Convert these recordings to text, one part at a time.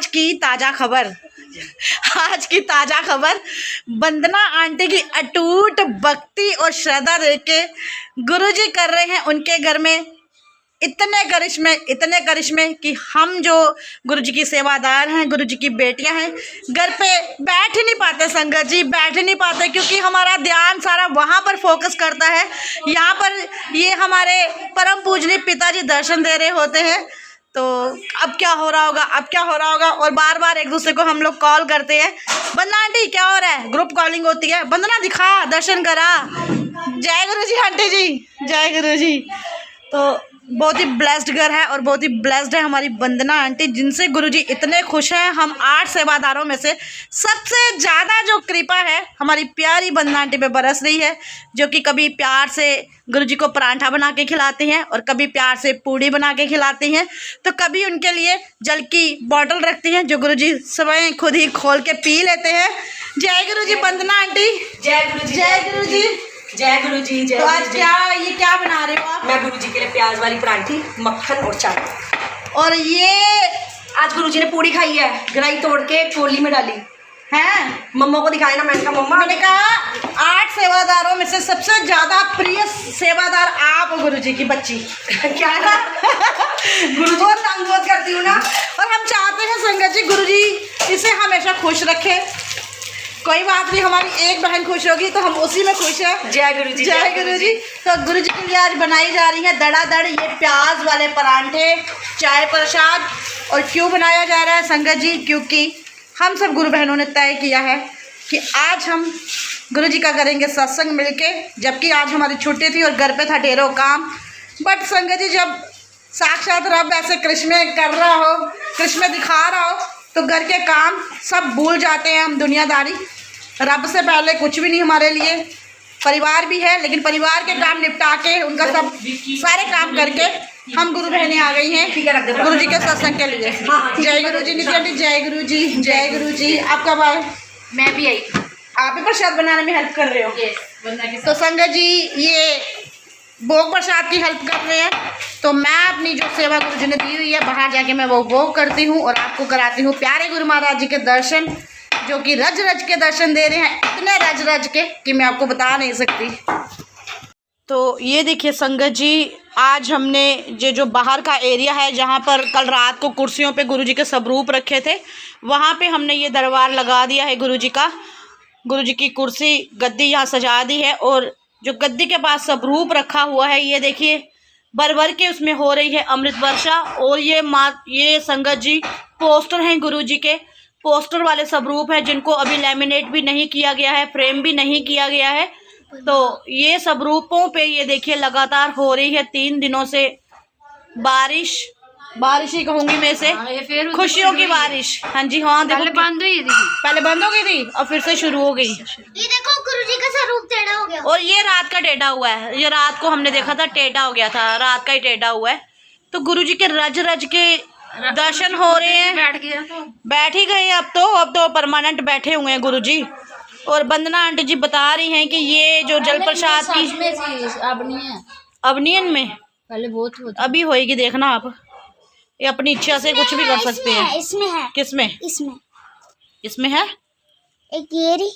आज की ताज़ा खबर, आज की ताज़ा खबर, वंदना आंटी की अटूट भक्ति और श्रद्धा देख के गुरुजी कर रहे हैं उनके घर में इतने करिश्मे कि हम जो गुरुजी की सेवादार हैं, गुरुजी की बेटियां हैं, घर पे बैठ ही नहीं पाते संगत जी, बैठ ही नहीं पाते, क्योंकि हमारा ध्यान सारा वहाँ पर फोकस करता है। यहाँ पर ये हमारे परम पूजनीय पिताजी दर्शन दे रहे होते हैं, तो अब क्या हो रहा होगा, अब क्या हो रहा होगा, और बार बार एक दूसरे को हम लोग कॉल करते हैं, वंदना आंटी क्या हो रहा है, ग्रुप कॉलिंग होती है, वंदना दिखा, दर्शन करा, जय गुरु जी आंटी जी, जय गुरु जी। तो बहुत ही ब्लेस्ड घर है और बहुत ही ब्लेस्ड है हमारी वंदना आंटी, जिनसे गुरुजी इतने खुश हैं। हम 8 सेवादारों में से सबसे ज़्यादा जो कृपा है हमारी प्यारी वंदना आंटी पे बरस रही है, जो कि कभी प्यार से गुरुजी को पराठा बना के खिलाती हैं और कभी प्यार से पूड़ी बना के खिलाती हैं, तो कभी उनके लिए जल की बोतल रखती हैं जो गुरुजी स्वयं खुद ही खोल के पी लेते हैं। जय गुरु जी वंदना आंटी, जय गुरु जी, जय गुरु जी, जय गुरु जी। जय तो आज क्या बना रहे हो आप? मैं गुरु जी के लिए प्याज वाली परांठी, मक्खन और चाय। और ये आज गुरु जी ने पूड़ी खाई है, गराई तोड़ के कोली में डाली हैं, मम्मा को दिखाया ना, मैंने कहा मम्मा, मैंने कहा 8 सेवादारों में से सबसे ज्यादा प्रिय सेवादार आप हो गुरुजी की बच्ची। क्या ना गुरु जी बहुत अनुरोध करती हूँ ना, और हम चाहते हैं संगत जी गुरुजी इसे हमेशा खुश रखे। कोई बात नहीं, हमारी एक बहन खुश होगी तो हम उसी में खुश हैं। जय गुरु जी, जय गुरु जी। तो गुरु जी के लिए आज बनाई जा रही है धड़ाधड़ ये प्याज वाले परांठे, चाय प्रसाद। और क्यों बनाया जा रहा है संगत जी, क्योंकि हम सब गुरु बहनों ने तय किया है कि आज हम गुरु जी का करेंगे सत्संग मिलके, जबकि आज हमारी छुट्टी थी और घर पे था ढेरों काम। बट संगत जी जब साक्षात रब ऐसे कृष्ण कर रहा हो, कृष्ण दिखा रहा हो, तो घर के काम सब भूल जाते हैं हम दुनियादारी। रब से पहले कुछ भी नहीं हमारे लिए, परिवार भी है, लेकिन परिवार के काम निपटा के उनका सब सारे काम करके हम गुरु बहनें आ गई हैं गुरु जी के सत्संग के लिए। जय गुरु जी नित्या जी, जय गुरु जी, जय गुरु जी। आप कब आए? मैं भी आई। आप ही प्रसाद बनाने में हेल्प कर रहे हो? तो संगत जी ये भोग प्रसाद की हेल्प कर रहे हैं, तो मैं अपनी जो सेवा गुरु जी ने दी हुई है बाहर जाके मैं वो भोग करती हूँ और आपको कराती हूँ प्यारे गुरु महाराज जी के दर्शन, जो कि रज रज के दर्शन दे रहे हैं, इतने रज रज के कि मैं आपको बता नहीं सकती। तो ये देखिए संगत जी, आज हमने ये जो बाहर का एरिया है जहाँ पर कल रात को कुर्सियों पे गुरुजी के स्वरूप रखे थे, वहाँ पे हमने ये दरबार लगा दिया है गुरुजी का। गुरुजी की कुर्सी गद्दी यहाँ सजा दी है और जो गद्दी के पास स्वरूप रखा हुआ है ये देखिए भर भर के उसमें हो रही है अमृत वर्षा। और ये संगत जी पोस्टर हैं गुरुजी के, पोस्टर वाले स्वरूप है जिनको अभी लेमिनेट भी नहीं किया गया है, फ्रेम भी नहीं किया गया है। तो ये स्वरूपों पे ये देखिए लगातार हो रही है 3 दिनों से बारिश ही कहूँगी मैं इसे, खुशियों की बारिश। हाँ जी हाँ, देखो पहले बंद हो गई थी और फिर से शुरू हो गई। ये देखो गुरुजी का स्वरूप टेढ़ा हो गया, और ये रात का टेढ़ा हुआ है, ये रात को हमने देखा था टेढ़ा हो गया था, रात का ही टेढ़ा हुआ है। तो गुरुजी के रज रज के दर्शन हो रहे हैं, बैठ ही गए अब तो परमानेंट बैठे हुए हैं गुरुजी। और वंदना आंटी जी बता रही हैं कि ये जो जल प्रसाद की अबनियन में पहले बहुत अभी होएगी, देखना आप, ये अपनी इच्छा से कुछ भी कर सकते हैं। इसमें है, किसमें? इसमें है एक येरी,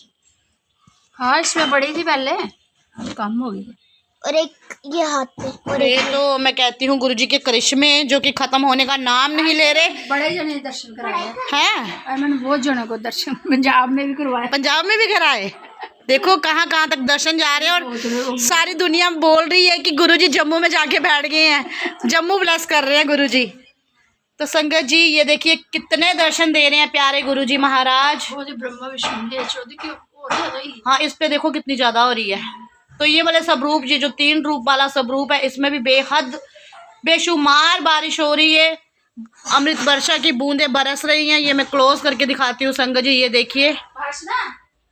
हाँ इसमें बड़ी थी पहले, कम हो गई, और एक ये हाथ पे, और ये तो मैं कहती हूँ गुरुजी के करिश्मे जो कि खत्म होने का नाम नहीं ले रहे। बड़े जने दर्शन कराए हैं, मैंने बहुत जनों को दर्शन पंजाब में भी करवाए, पंजाब में भी कराए। देखो कहाँ कहाँ तक दर्शन जा रहे हैं और सारी दुनिया बोल रही है कि गुरुजी जम्मू में जाके बैठ गए हैं, जम्मू ब्लेस कर रहे हैं गुरुजी। तो संगत जी ये देखिए कितने दर्शन दे रहे हैं प्यारे गुरुजी महाराज। ब्रह्मा विष्णु हाँ इस पे देखो कितनी ज्यादा हो रही है। तो ये वाले स्वरूप, ये जो 3 रूप वाला स्वरूप है, इसमें भी बेहद बेशुमार बारिश हो रही है, अमृत वर्षा की बूंदें बरस रही हैं। ये मैं क्लोज करके दिखाती हूँ संगत जी, ये देखिए।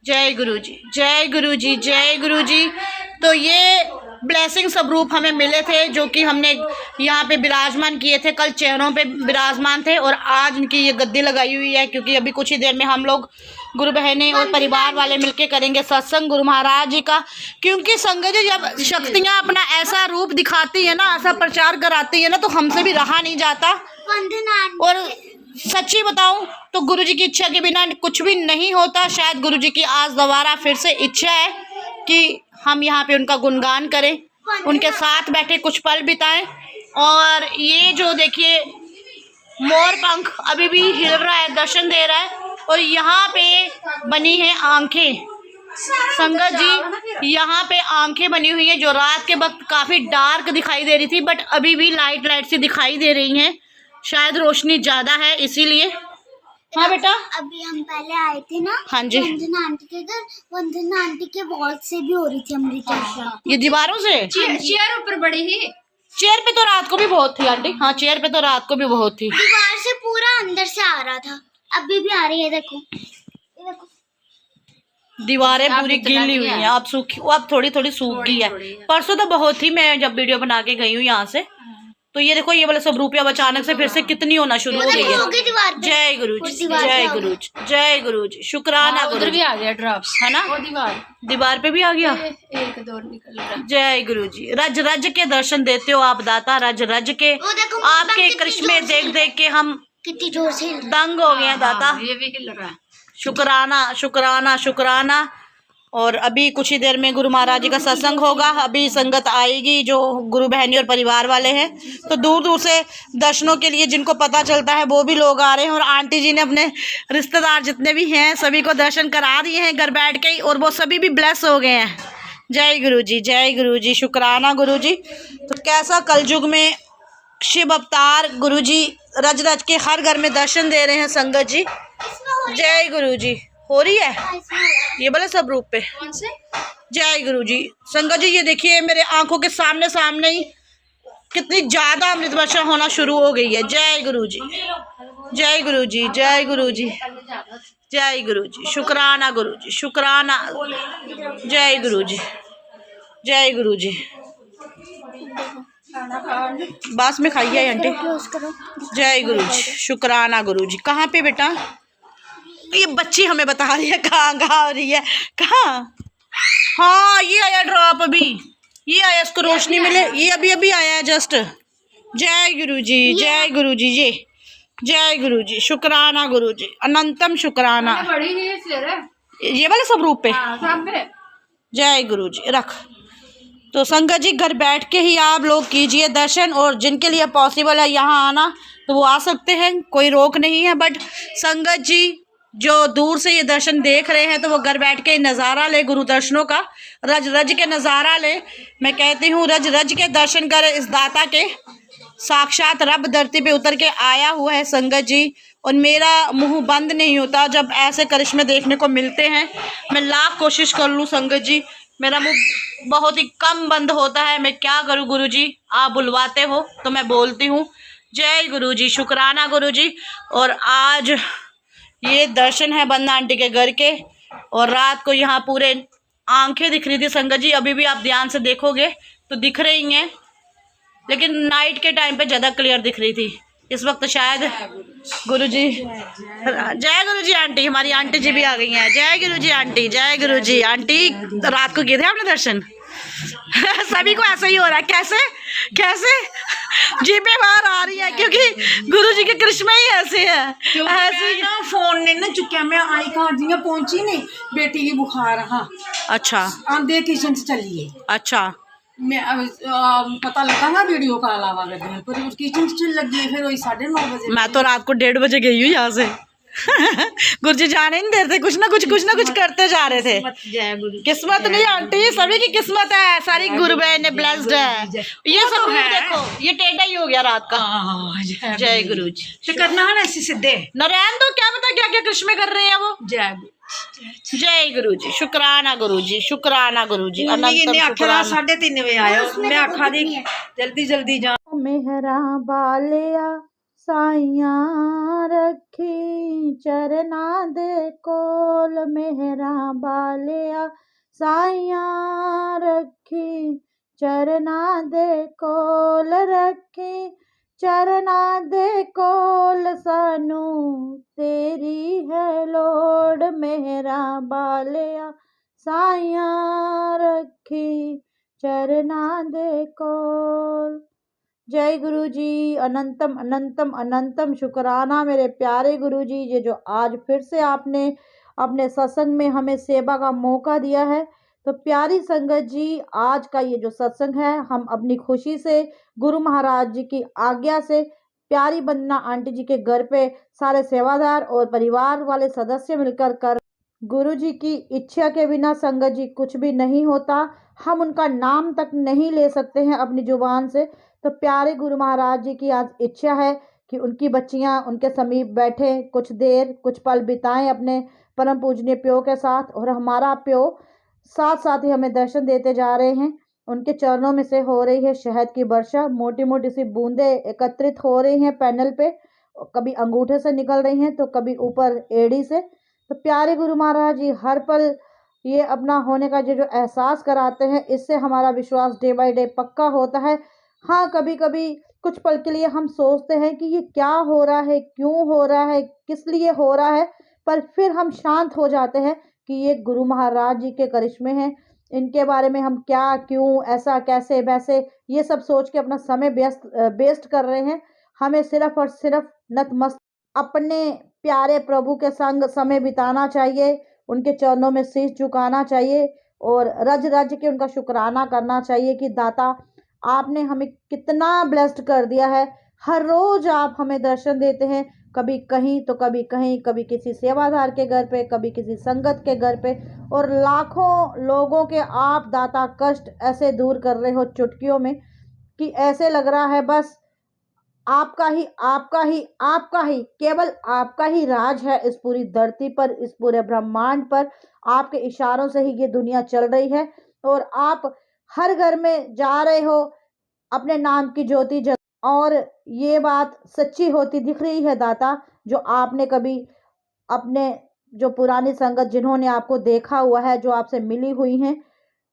जय गुरु जी, जय गुरु जी, जय गुरु जी। तो ये ब्लेसिंग स्वरूप हमें मिले थे जो कि हमने यहाँ पे विराजमान किए थे, कल चेहरों पे विराजमान थे और आज इनकी ये गद्दी लगाई हुई है, क्योंकि अभी कुछ ही देर में हम लोग गुरु बहनें और परिवार वाले मिलके करेंगे सत्संग गुरु महाराज जी का। क्योंकि संगत जी जब शक्तियाँ अपना ऐसा रूप दिखाती है ना, ऐसा प्रचार कराती है ना, तो हमसे भी रहा नहीं जाता। और सच्ची बताऊं तो गुरुजी की इच्छा के बिना कुछ भी नहीं होता। शायद गुरुजी की आज दोबारा फिर से इच्छा है कि हम यहाँ पे उनका गुणगान करें, उनके साथ बैठे कुछ पल बिताएं। और ये जो देखिए मोर पंख अभी भी हिल रहा है, दर्शन दे रहा है। और यहाँ पे बनी है आंखें संगत जी, यहाँ पे आंखें बनी हुई हैं जो रात के वक्त काफ़ी डार्क दिखाई दे रही थी, बट अभी भी लाइट लाइट सी दिखाई दे रही हैं। शायद रोशनी ज़्यादा है इसीलिए। हाँ बेटा, अभी हम पहले आए थे ना, हाँ जी, वंदना आंटी के घर, वंदना आंटी के वॉल से भी हो रही थी अमृत वर्षा। ये दीवारों से चेयर ऊपर बड़ी ही। चेयर पे तो रात को भी बहुत थी आंटी। हाँ, चेयर पे तो रात को भी बहुत थी। दीवार से पूरा अंदर से आ रहा था, अभी भी आ रही है। देखो ये देखो, दीवारें पूरी गिली हुई हैं, अब सूखी, अब थोड़ी थोड़ी सूख गई है। परसों तो बहुत थी, मैं जब वीडियो बना के गई हूँ यहाँ से, तो ये देखो ये वाले सब रुपया अचानक से फिर से कितनी होना शुरू हो गई है। जय गुरु जी, जय गुरु जी, जय गुरु जी, शुक्राना गुरु उधर भी जी। आ गया ड्रॉप्स, है ना, वो दीवार पे भी आ गया। एक दो निकल रहा। जय गुरु जी। रज रज के दर्शन देते हो आप दाता, रज रज के। वो देखो आपके करिश्मे देख देख के हम कितनी जोर से हिल रहा है। दंग हो गए हैं दाता। ये भी हिल रहा है। शुक्राना शुक्राना शुक्राना। और अभी कुछ ही देर में गुरु महाराज जी का सत्संग होगा। अभी संगत आएगी जो गुरु बहनी और परिवार वाले हैं, तो दूर दूर से दर्शनों के लिए जिनको पता चलता है वो भी लोग आ रहे हैं। और आंटी जी ने अपने रिश्तेदार जितने भी हैं सभी को दर्शन करा दिए हैं घर बैठ के ही, और वो सभी भी ब्लेस हो गए हैं। जय गुरु जी, जय गुरु जी, शुक्राना गुरु जी। तो कैसा कलयुग में शिव अवतार गुरु जी रज रज के हर घर में दर्शन दे रहे हैं संगत जी। जय गुरु जी। हो रही है ये बोले सब रूप पे। जय गुरु जी। संगत जी ये देखिए मेरे आंखों के सामने सामने ही कितनी ज्यादा अमृत वर्षा होना शुरू हो गई है। जय गुरु जी, जय गुरु जी, जय गुरु जी, जय गुरु जी, शुक्राना गुरु जी, शुक्राना। जय गुरु जी, जय गुरु जी। बास में खाइए आंटी। जय गुरु जी, शुक्राना गुरु जी। कहाँ पे बेटा? ये बच्ची हमें बता रही है कहाँ कहाँ हो रही है, कहाँ? हाँ ये आया ड्रॉप, अभी ये आया, इसको रोशनी मिले, ये अभी अभी आया है जस्ट। जय गुरु जी, जय गुरु जी, जय गुरु जी, शुक्राना गुरु जी, अनंतम शुक्राना। बड़ी ही ये वाले सब रूप पे। पे। जय गुरु जी। रख तो संगत जी घर बैठ के ही आप लोग कीजिए दर्शन, और जिनके लिए पॉसिबल है यहाँ आना तो वो आ सकते हैं, कोई रोक नहीं है। बट संगत जी जो दूर से ये दर्शन देख रहे हैं तो वो घर बैठ के नज़ारा ले गुरु दर्शनों का, रज रज के नज़ारा ले। मैं कहती हूँ रज रज के दर्शन करे इस दाता के। साक्षात रब धरती पे उतर के आया हुआ है संगत जी, और मेरा मुंह बंद नहीं होता जब ऐसे करिश्मे देखने को मिलते हैं। मैं लाख कोशिश कर लूँ संगत जी, मेरा मुंह बहुत ही कम बंद होता है। मैं क्या करूँ गुरु जी, आप बुलवाते हो तो मैं बोलती हूँ। जय गुरु जी, शुक्राना गुरु जी। और आज ये दर्शन है बंदा आंटी के घर के, और रात को यहाँ पूरे आंखें दिख रही थी संगत जी। अभी भी आप ध्यान से देखोगे तो दिख रही हैं, लेकिन नाइट के टाइम पे ज़्यादा क्लियर दिख रही थी। इस वक्त शायद गुरु जी, जय गुरु जी आंटी, हमारी आंटी जी भी आ गई हैं। जय गुरु जी आंटी, जय गुरु जी आंटी। रात को किए थे आपने दर्शन? सभी को ऐसा ही हो रहा है। कैसे कैसे जीपे बाहर आ रही है, क्योंकि गुरु जी के करिश्मे ही ऐसे है। ऐसे ना फोन ने ना चुक्या, मैं आई घर जी पहुंची नहीं, बेटी की बुखार। हाँ अच्छा, आंदे किचन से चलिए। अच्छा, मैं पता लगा ना वीडियो कॉल आवा कर दी, पर किचन से लगी, फिर वही 9:30 बजे। मैं तो रात को 1:30 बजे गई हूँ यहाँ से। गुरु जी जाने नहीं देते, कुछ ना कुछ करते जा रहे थे। किस्मत नहीं आंटी, सभी की किस्मत है, सारी गुरु बहन ब्लेस्ड है। ये सब है, देखो ये टेढ़ा ही हो गया रात का। जय गुरु जी। तो करना है ना ऐसे सीधे नारायण, तो क्या पता क्या क्या करिश्मे कर रहे हैं वो। जय गुरु जी, शुक्राना गुरु जी, शुक्राना गुरु जी, अनंतम शुक्राना। 3:30 बजे आया, मैं आखा दी जल्दी जल्दी जा। मेहरा बालिया साइयां रखी चरना दे कोल, मेहरा बालिया साइयां रखी चरना दे कोल, रखी चरना दे कोल, सानू तेरी है लोड़, मेहरा बालिया साइयां रखी चरना दे कोल। जय गुरु जी। अनंतम अनंतम अनंतम शुक्राना मेरे प्यारे गुरु जी, ये जो आज फिर से आपने अपने सत्संग में हमें सेवा का मौका दिया है। तो प्यारी संगत जी, आज का ये जो सत्संग है, हम अपनी खुशी से गुरु महाराज जी की आज्ञा से प्यारी वंदना आंटी जी के घर पे सारे सेवादार और परिवार वाले सदस्य मिलकर कर गुरु जी की इच्छा के बिना संगत जी कुछ भी नहीं होता। हम उनका नाम तक नहीं ले सकते हैं अपनी जुबान से। तो प्यारे गुरु महाराज जी की आज इच्छा है कि उनकी बच्चियां उनके समीप बैठे कुछ देर कुछ पल बिताएं अपने परम पूजनीय प्यो के साथ। और हमारा प्यो साथ साथ ही हमें दर्शन देते जा रहे हैं। उनके चरणों में से हो रही है शहद की वर्षा, मोटी मोटी सी बूंदें एकत्रित हो रही हैं पैनल पे, कभी अंगूठे से निकल रही हैं तो कभी ऊपर एड़ी से। तो प्यारे गुरु महाराज जी हर पल ये अपना होने का जो एहसास कराते हैं, इससे हमारा विश्वास डे बाय डे पक्का होता है। हाँ, कभी कभी कुछ पल के लिए हम सोचते हैं कि ये क्या हो रहा है, क्यों हो रहा है, किस लिए हो रहा है, पर फिर हम शांत हो जाते हैं कि ये गुरु महाराज जी के करिश्मे हैं। इनके बारे में हम क्या, क्यों, ऐसा, कैसे, वैसे ये सब सोच के अपना समय वेस्ट कर रहे हैं। हमें सिर्फ और सिर्फ नतमस्तक अपने प्यारे प्रभु के संग समय बिताना चाहिए, उनके चरणों में शीश झुकाना चाहिए और रज रज के उनका शुक्राना करना चाहिए कि दाता आपने हमें कितना ब्लेस्ड कर दिया है। हर रोज आप हमें दर्शन देते हैं, कभी कहीं तो कभी कहीं, कभी किसी सेवादार के घर पे, कभी किसी संगत के घर पे, और लाखों लोगों के आप दाता कष्ट ऐसे दूर कर रहे हो चुटकियों में कि ऐसे लग रहा है बस आपका ही आपका ही आपका ही केवल आपका ही राज है इस पूरी धरती पर, इस पूरे ब्रह्मांड पर। आपके इशारों से ही ये दुनिया चल रही है और आप हर घर में जा रहे हो अपने नाम की ज्योति जग। और ये बात सच्ची होती दिख रही है दाता, जो आपने कभी अपने जो पुरानी संगत जिन्होंने आपको देखा हुआ है, जो आपसे मिली हुई हैं,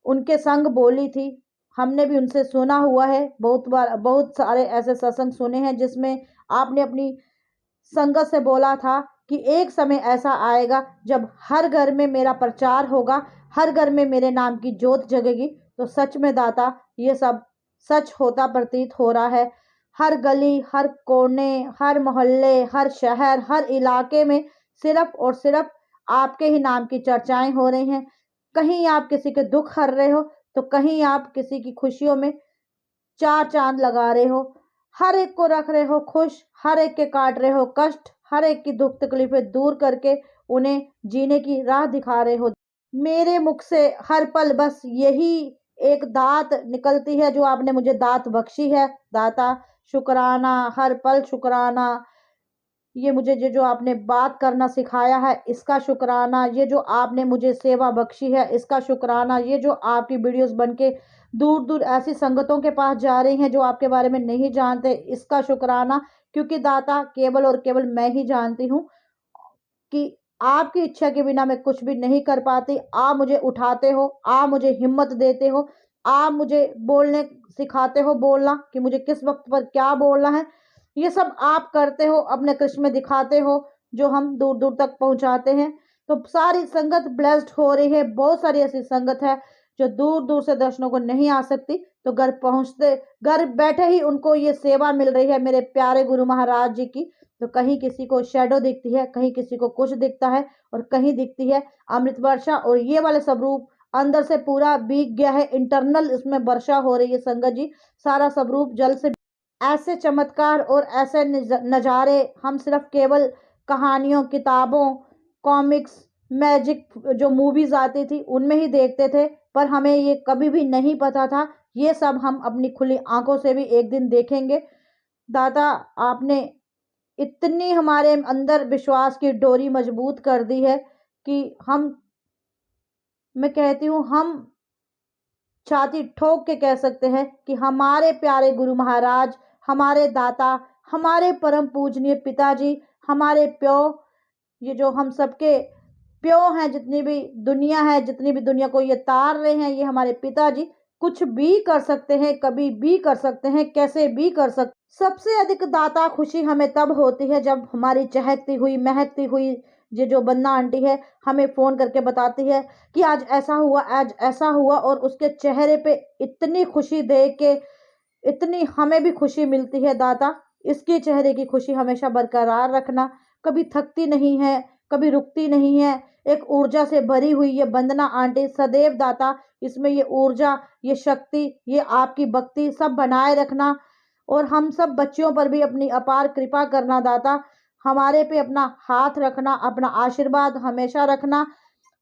उनके संग बोली थी। हमने भी उनसे सुना हुआ है बहुत बार, बहुत सारे ऐसे सत्संग सुने हैं जिसमें आपने अपनी संगत से बोला था कि एक समय ऐसा आएगा जब हर घर में मेरा प्रचार होगा, हर घर में मेरे नाम की ज्योत जगेगी। तो सच में दाता ये सब सच होता प्रतीत हो रहा है। हर गली, हर कोने, हर मोहल्ले, हर शहर, हर इलाके में सिर्फ और सिर्फ आपके ही नाम की चर्चाएं हो रही हैं। कहीं आप किसी के दुख हर रहे हो तो कहीं आप किसी की खुशियों में चार चांद लगा रहे हो। हर एक को रख रहे हो खुश, हर एक के काट रहे हो कष्ट, हर एक की दुख तकलीफें दूर करके उन्हें जीने की राह दिखा रहे हो। मेरे मुख से हर पल बस यही एक दात निकलती है जो आपने मुझे दात बख्शी है दाता। शुक्राना, हर पल शुक्राना। ये मुझे जो आपने बात करना सिखाया है इसका शुक्राना, ये जो आपने मुझे सेवा बख्शी है इसका शुक्राना, ये जो आपकी वीडियोस बनके दूर दूर ऐसी संगतों के पास जा रही हैं जो आपके बारे में नहीं जानते, इसका शुक्राना। क्योंकि दाता केवल और केवल मैं ही जानती हूँ कि आपकी इच्छा के बिना मैं कुछ भी नहीं कर पाती। आप मुझे उठाते हो, आप मुझे हिम्मत देते हो, आप मुझे बोलने सिखाते हो, बोलना कि मुझे किस वक्त पर क्या बोलना है। ये सब आप करते हो, अपने कृष्ण में दिखाते हो, जो हम दूर दूर तक पहुंचाते हैं। तो सारी संगत ब्लेस्ड हो रही है। बहुत सारी ऐसी संगत है जो दूर दूर से दर्शनों को नहीं आ सकती, तो घर बैठे ही उनको ये सेवा मिल रही है मेरे प्यारे गुरु महाराज जी की। तो कहीं किसी को शैडो दिखती है, कहीं किसी को कुछ दिखता है, और कहीं दिखती है अमृत वर्षा। और ये वाले स्वरूप अंदर से पूरा भीग गया है, इंटरनल इसमें वर्षा हो रही है संगत जी। सारा स्वरूप जल से ऐसे चमत्कार और ऐसे नज़ारे हम सिर्फ केवल कहानियों, किताबों, कॉमिक्स, मैजिक जो मूवीज आती थी उनमें ही देखते थे, पर हमें ये कभी भी नहीं पता था ये सब हम अपनी खुली आंखों से भी एक दिन देखेंगे। दादा आपने इतनी हमारे अंदर विश्वास की डोरी मजबूत कर दी है कि मैं कहती हूँ हम छाती ठोक के कह सकते हैं कि हमारे प्यारे गुरु महाराज, हमारे दाता, हमारे परम पूजनीय पिताजी, हमारे प्यो, ये जो हम सबके प्यो हैं, जितनी भी दुनिया है, जितनी भी दुनिया को ये तार रहे हैं, ये हमारे पिताजी कुछ भी कर सकते हैं, कभी भी कर सकते हैं, कैसे भी कर सकते। सबसे अधिक दाता खुशी हमें तब होती है जब हमारी चहकती हुई, महकती हुई ये जो बन्ना आंटी है हमें फ़ोन करके बताती है कि आज ऐसा हुआ, आज ऐसा हुआ, और उसके चेहरे पे इतनी खुशी देख के इतनी हमें भी खुशी मिलती है दाता। इसके चेहरे की खुशी हमेशा बरकरार रखना, कभी थकती नहीं है, कभी रुकती नहीं है, एक ऊर्जा से भरी हुई ये वंदना आंटी सदैव दाता इसमें ये ऊर्जा, ये शक्ति, ये आपकी भक्ति सब बनाए रखना और हम सब बच्चियों पर भी अपनी अपार कृपा करना दाता। हमारे पे अपना हाथ रखना, अपना आशीर्वाद हमेशा रखना।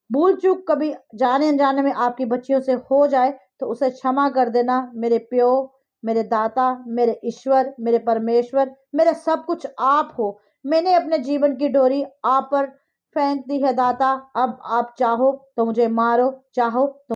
भूल चूक कभी जाने अनजाने में आपकी बच्चियों से हो जाए तो उसे क्षमा कर देना मेरे प्यो, मेरे दाता, मेरे ईश्वर, मेरे परमेश्वर, मेरे सब कुछ आप हो। मैंने अपने जीवन की डोरी आप पर फेंक दी है दाता। अब आप चाहो तो मुझे मारो, चाहो तो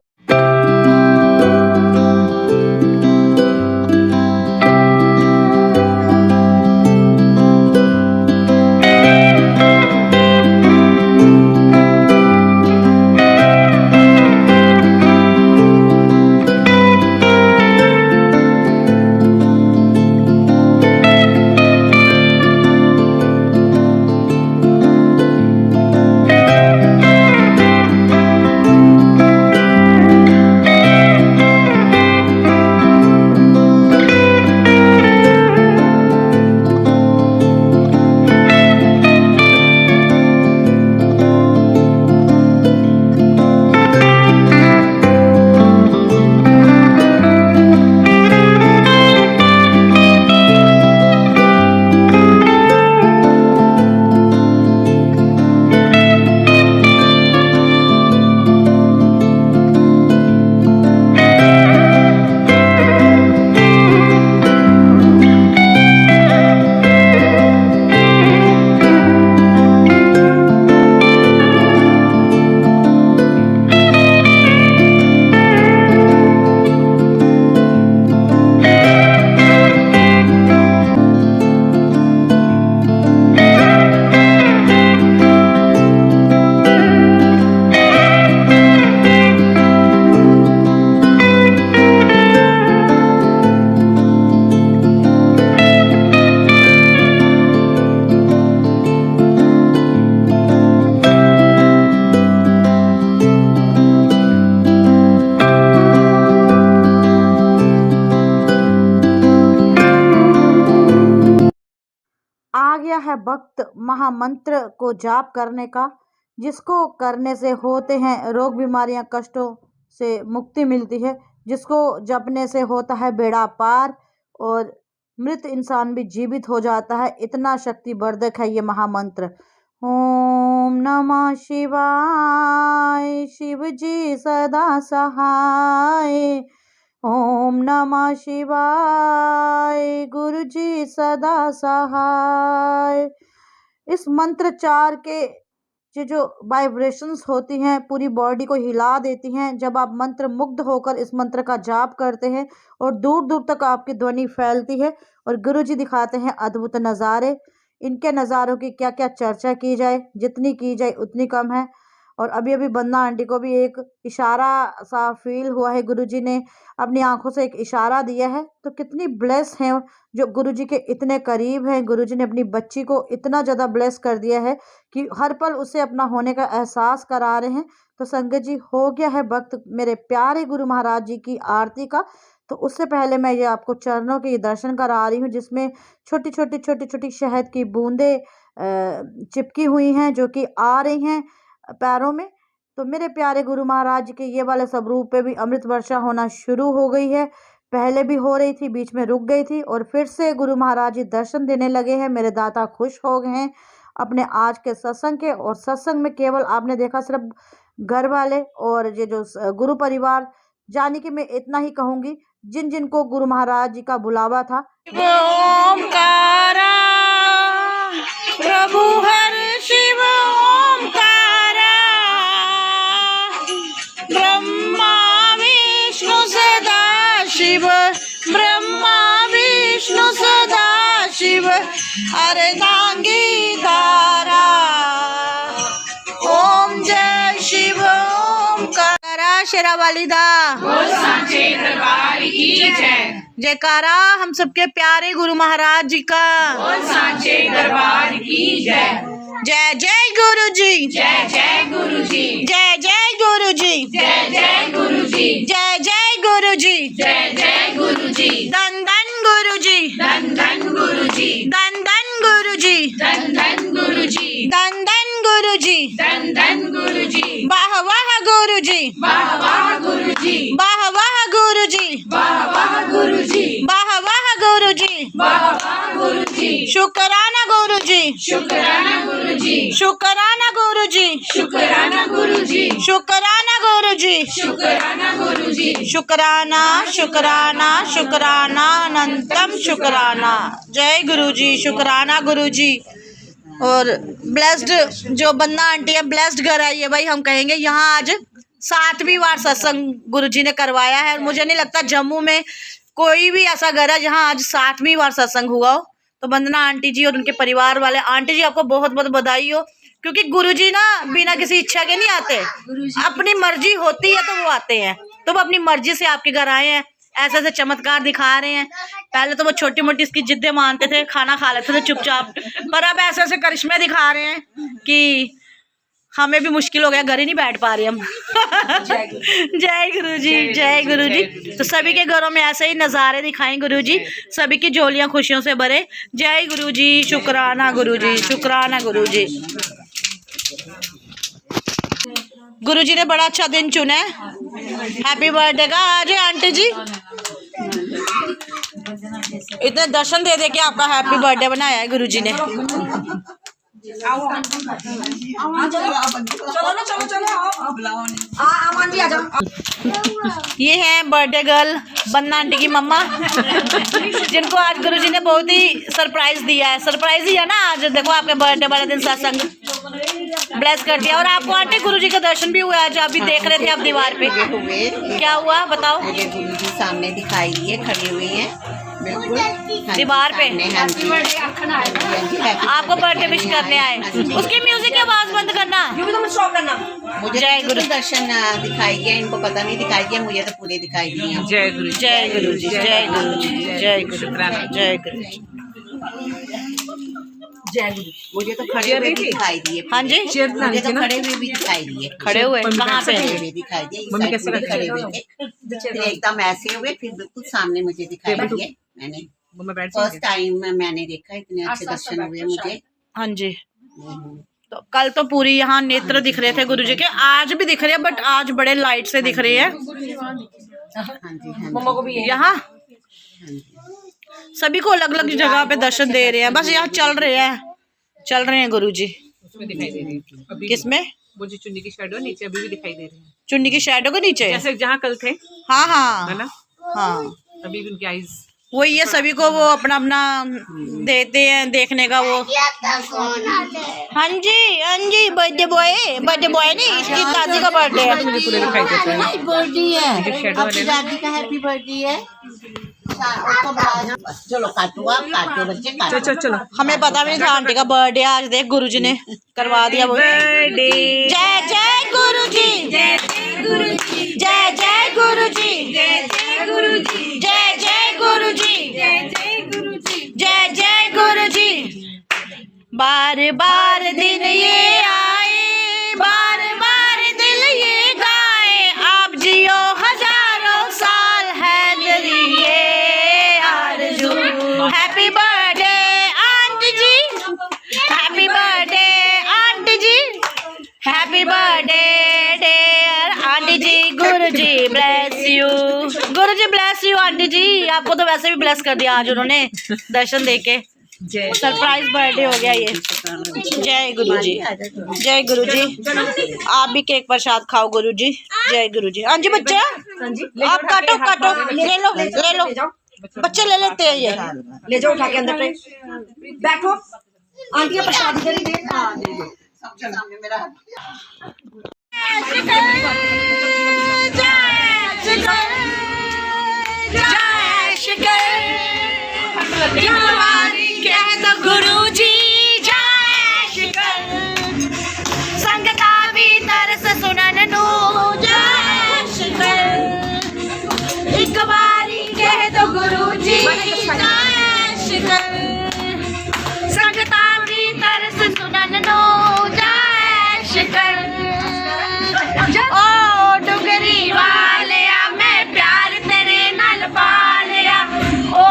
आ गया है वक्त महामंत्र को जाप करने का, जिसको करने से होते हैं रोग बीमारियां, कष्टों से मुक्ति मिलती है, जिसको जपने से होता है बेड़ा पार और मृत इंसान भी जीवित हो जाता है। इतना शक्तिवर्धक है ये महामंत्र। ओम नमः शिवाय, शिव जी सदा सहाय। ओम नमः शिवाय, गुरु जी सदा सहाय। इस मंत्रचार के जो वाइब्रेशंस होती हैं पूरी बॉडी को हिला देती हैं। जब आप मंत्र मुग्ध होकर इस मंत्र का जाप करते हैं और दूर दूर तक आपकी ध्वनि फैलती है और गुरु जी दिखाते हैं अद्भुत नज़ारे। इनके नज़ारों की क्या क्या चर्चा की जाए, जितनी की जाए उतनी कम है। और अभी अभी बंदा आंटी को भी एक इशारा सा फील हुआ है, गुरुजी ने अपनी आंखों से एक इशारा दिया है। तो कितनी ब्लेस हैं जो गुरुजी के इतने करीब हैं। गुरुजी ने अपनी बच्ची को इतना ज़्यादा ब्लेस कर दिया है कि हर पल उसे अपना होने का एहसास करा रहे हैं। तो संगत जी, हो गया है वक्त मेरे प्यारे गुरु महाराज जी की आरती का। तो उससे पहले मैं ये आपको चरणों के दर्शन करा रही हूँ, जिसमें छोटी छोटी शहद की बूंदें चिपकी हुई हैं जो कि आ रही हैं पैरों में। तो मेरे प्यारे गुरु महाराज जी के ये वाले स्वरूप पे भी अमृत वर्षा होना शुरू हो गई है। पहले भी हो रही थी, बीच में रुक गई थी और फिर से गुरु महाराज जी दर्शन देने लगे हैं। मेरे दाता खुश हो गए हैं अपने आज के सत्संग के। और सत्संग में केवल आपने देखा सिर्फ घर वाले और ये जो गुरु परिवार, जाने कि मैं इतना ही कहूँगी, जिन जिन को गुरु महाराज जी का बुलावा था। ओमकारा प्रभु हर शिव ओमकारा, ब्रह्मा विष्णु सदा शिव, ब्रह्मा विष्णु सदा शिव, अर्धांगी धारा। ओम जय शिव ओमकारा। शेरावाली दा जयकारा हम सबके प्यारे गुरु महाराज जी का। सांचे दरबार की जय। जय जय गुरु जी, जय जय गुरु जी, जय जय गुरु जी, जय जय गुरु जी, जय जय गुरु जी, जय जय गुरु जी। धन गुरुजी, धन धन गुरुजी, धन धन गुरुजी, धन धन गुरुजी, धन धन गुरुजी, धन धन गुरुजी, वाह वाह गुरुजी, वाह वाह गुरुजी, वाह वाह गुरुजी, वाह वाह गुरुजी, वाह वाह गुरुजी, वाह वाह गुरुजी, शुक्राना गुरुजी, शुक्राना गुरुजी, शुक्राना गुरुजी, शुक्राना गुरुजी, शुक्राना गुरुजी, शुक्राना गुरुजी, शुक्राना शुक्राना शुक्राना अनंतम शुक्राना। जय गुरुजी, शुक्राना गुरुजी। और ब्लेस्ड जो बन्ना आंटी है, ब्लेस्ड घर आई है भाई, हम कहेंगे यहाँ आज 7वीं बार सत्संग गुरुजी ने करवाया है। और मुझे नहीं लगता जम्मू में कोई भी ऐसा घर है जहाँ आज 7वीं बार सत्संग हुआ हो। तो वंदना आंटी जी और उनके परिवार वाले, आंटी जी आपको बहुत बहुत बधाई हो, क्योंकि गुरुजी ना बिना किसी इच्छा के नहीं आते, अपनी मर्जी होती है तो वो आते हैं। तो वो अपनी मर्जी से आपके घर आए हैं, ऐसे ऐसे चमत्कार दिखा रहे हैं। पहले तो वो छोटी मोटी इसकी जिद्दें मानते थे, खाना खा लेते थे चुपचाप, पर अब ऐसे ऐसे करिश्मे दिखा रहे हैं कि हमें भी मुश्किल हो गया, घर ही नहीं बैठ पा रहे हम। जय गुरुजी, जय गुरुजी। तो सभी के घरों में ऐसे ही नज़ारे दिखाएं गुरुजी, सभी की झोलियां खुशियों से भरे। जय गुरुजी, शुक्राना गुरुजी, शुक्राना गुरुजी। गुरुजी ने बड़ा अच्छा दिन चुना है, हैप्पी बर्थडे का आज है आंटी जी। इतने दर्शन दे दे के आपका हैप्पी बर्थडे बनाया है गुरुजी ने। ये है बर्थडे गर्ल बन्ना आंटी की मम्मा, जिनको आज गुरुजी ने बहुत ही सरप्राइज दिया है। सरप्राइज ही है ना, आज देखो आपके बर्थडे वाले दिन सत्संग ब्लेस कर दिया। और आपको आंटी गुरुजी का दर्शन भी हुआ आज, आप भी देख रहे थे आप दीवार पे, क्या हुआ बताओ? मुझे गुरुजी सामने दिखाई दिए, खड़े हुए हैं बिल्कुल दीवार पे। हाँ जी, आपको बर्थडे विश करने आए, उसकी म्यूजिक की आवाज बंद करना। मुझे जय गुरु। दर्शन दिखाई दिया, इनको पता नहीं दिखाई दिया, मुझे तो पूरे दिखाई दिए। जय गुरु, जय गुरु जी, जय गुरु जी, जय गुरु, जय गुरु जी। मुझे तो खड़े हुए भी दिखाई दिए। हाँ जी, मुझे तो खड़े हुए भी दिखाई दिए। खड़े हुए कहाँ पे? खड़े हुए दिखाई दिए, इस साइड पूरे खड़े हुए थे, फिर एकदम ऐसे हुए, फिर बिल्कुल सामने मुझे दिखाई दिए। मैंने फर्स्ट टाइम मैंने देखा, इतने अच्छे दर्शन हुए मुझे। हाँ जी। तो कल तो पूरी यहाँ नेत्र दिख रहे थे गुरुजी के, आज भी दिख रहे हैं, बट आज बड़े लाइट से दिख रहे हैं। हाँ जी, यहाँ सभी को अलग अलग जगह पे दर्शन दे रहे हैं, बस यहाँ चल रहे हैं गुरुजी। किसमें? वो जो चुन्नी की शैडो नीचे अभी भी दिखाई दे रही है, चुन्नी की शैडो के नीचे, जैसे जहाँ कल थे। हाँ हाँ है ना, हाँ, अभी भी उनकी आईज वही है। सभी को वो अपना अपना देते हैं देखने का वो। हाँ जी, बर्थडे बॉय नहीं, इसकी दादी का बर्थडे है। पूरे दिखाई देते हैं। बर्थडे है, शेडो आपकी दादी का हैप्पी बर्थडे है। चलो काटो, आप काटो बच्चे, काटो। चलो हमें पता भी नहीं था आंटी का बर्थडे आज, देख गुरुजी ने करवा दिया वो। बर्थडे। जय जय गुरुजी, जय गुरुजी, जय जय गुरुजी, जय जय गुरुजी, जय जय गुरुजी, जय जय गुरुजी, जय जय गुरुजी। बार बार दिन ये आए, बार बार दिल ये गाए, आप जियो हजारों साल है ये आरज़ू। Happy birthday aunty ji, happy birthday aunty ji, happy birthday dear aunty ji. Guruji bless you, Guruji bless you aunty ji. आपको तो वैसे भी ब्लेस कर दिया आज उन्होंने दर्शन देके, सरप्राइज बर्थडे हो गया ये। जय गुरुजी, जय गुरुजी। आप भी केक प्रसाद खाओ गुरुजी। जय गुरुजी। हाँ जी बच्चे, आप काटो काटो, ले लो बच्चे, ले लेते हैं ये, ले जाओ उठा के अंदर पे बैठो। आंटी का प्रसाद दे दे। सबके सामने मेरा गुरुजी जय शिकर, संगता भी तरस सुनन नो जय शिकर। एक बारी कह दो गुरुजी जय शिकर, संगता भी तरस सुनन नो जय शिकर। ओ डुगरी वाले मैं प्यार तेरे नाल पा लिया, ओ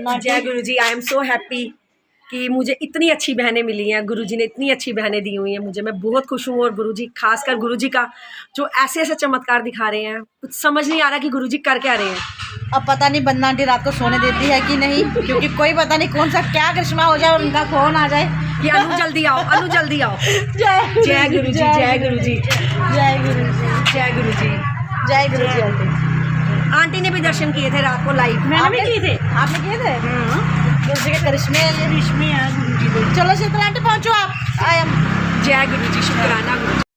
जय गुरु जी। आई एम सो हैप्पी कि मुझे इतनी अच्छी बहनें मिली हैं, गुरुजी ने इतनी अच्छी बहनें दी हुई हैं मुझे। मैं बहुत खुश हूँ। और गुरुजी, खासकर गुरुजी का जो ऐसे ऐसे चमत्कार दिखा रहे हैं, कुछ समझ नहीं आ रहा कि गुरुजी कर क्या रहे हैं। अब पता नहीं बंदना आंटी रात को सोने देती है कि नहीं, क्योंकि कोई पता नहीं कौन सा क्या करिश्मा हो जाए और उनका फोन आ जाए कि अनु जल्दी आओ, अनु जल्दी आओ। जय जय गुरु जी, जय गुरु जी, जय गुरु जी, जय गुरु जी, जय गुरु जी। आंटी आंटी ने भी दर्शन किए थे रात को लाइव। मैंने भी किए थे। आपने किए थे? गुरु जी के करिश्मे है गुरु जी। चलो शीतल आंटी पहुंचो आप। जय गुरु जी, शुक्राना गुरु जी।